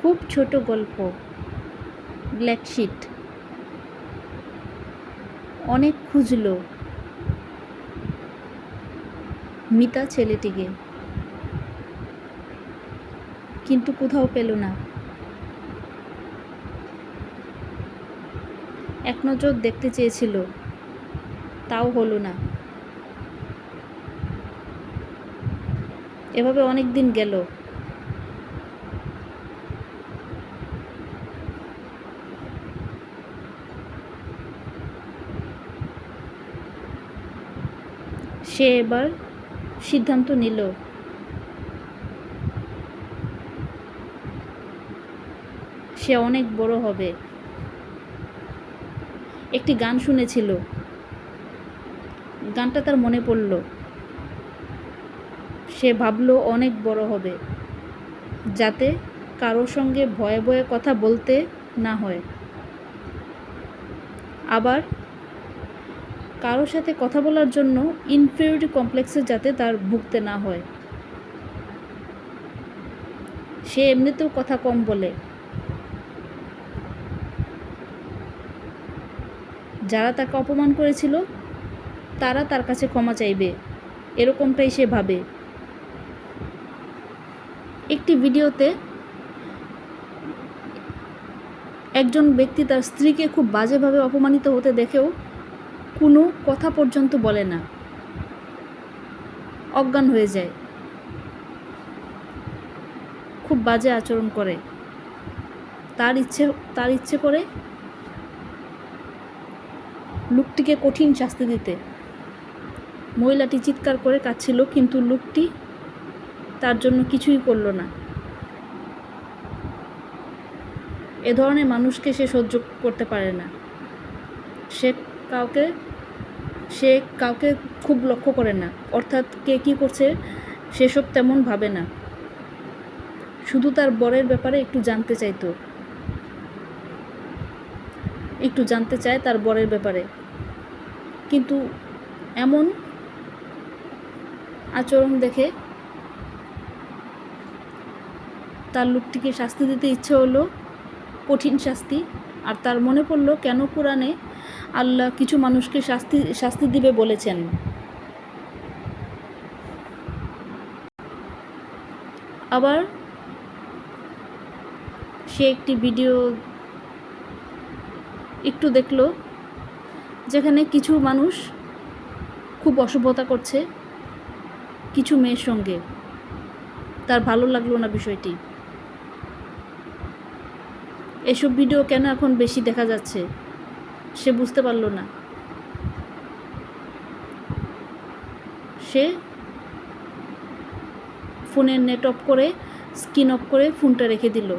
খুব ছোট গল্প, ব্ল্যাকশিট। অনেক খুঁজল মিতা ছেলেটিকে, কিন্তু কোথাও পেল না। এক নজর দেখতে চেয়েছিল, তাও হলো না। এভাবে অনেক দিন গেল। সে এবার সিদ্ধান্ত নিল সে অনেক বড় হবে। একটি গান শুনেছিল, গানটা তার মনে পড়ল। সে ভাবল অনেক বড় হবে, যাতে কারোর সঙ্গে ভয়ে ভয়ে কথা বলতে না হয়, আবার কারোর সাথে কথা বলার জন্য ইনফিরিয়রিটি কমপ্লেক্সে যাতে তার ভুগতে না হয়। সে এমনিতেও কথা কম বলে। যারা তাকে অপমান করেছিল তারা তার কাছে ক্ষমা চাইবে, এরকমটাই সে ভাবে। একটি ভিডিওতে একজন ব্যক্তি তার স্ত্রীকে খুব বাজেভাবে অপমানিত হতে দেখেও কোনো কথা পর্যন্ত বলে না, অজ্ঞান হয়ে যায়, খুব বাজে আচরণ করে। তার ইচ্ছে করে লোকটিকে কঠিন শাস্তি দিতে। মহিলাটি চিৎকার করে কাঁদছিল, কিন্তু লোকটি তার জন্য কিছুই করল না। এ ধরনের মানুষকে সে সহ্য করতে পারে না। সে কাউকে খুব লক্ষ্য করে না, অর্থাৎ কে কী করছে সেসব তেমন ভাবে না। শুধু তার বরের ব্যাপারে একটু জানতে চায় তার বরের ব্যাপারে, কিন্তু এমন আচরণ দেখে তার লোকটিকে শাস্তি দিতে ইচ্ছে হলো, কঠিন শাস্তি। আর তার মনে পড়ল কেন কোরআনে আল্লাহ কিছু মানুষকে শাস্তি দিবে বলেছেন। আবার সে একটি ভিডিও একটু দেখল, যেখানে কিছু মানুষ খুব অসভ্যতা করছে কিছু মেয়ের সঙ্গে। তার ভালো লাগলো না বিষয়টি। এসব ভিডিও কেন এখন বেশি দেখা যাচ্ছে সে বুঝতে পারল না। সে ফোনের নেট অফ করে, স্ক্রিন অফ করে ফোনটা রেখে দিল।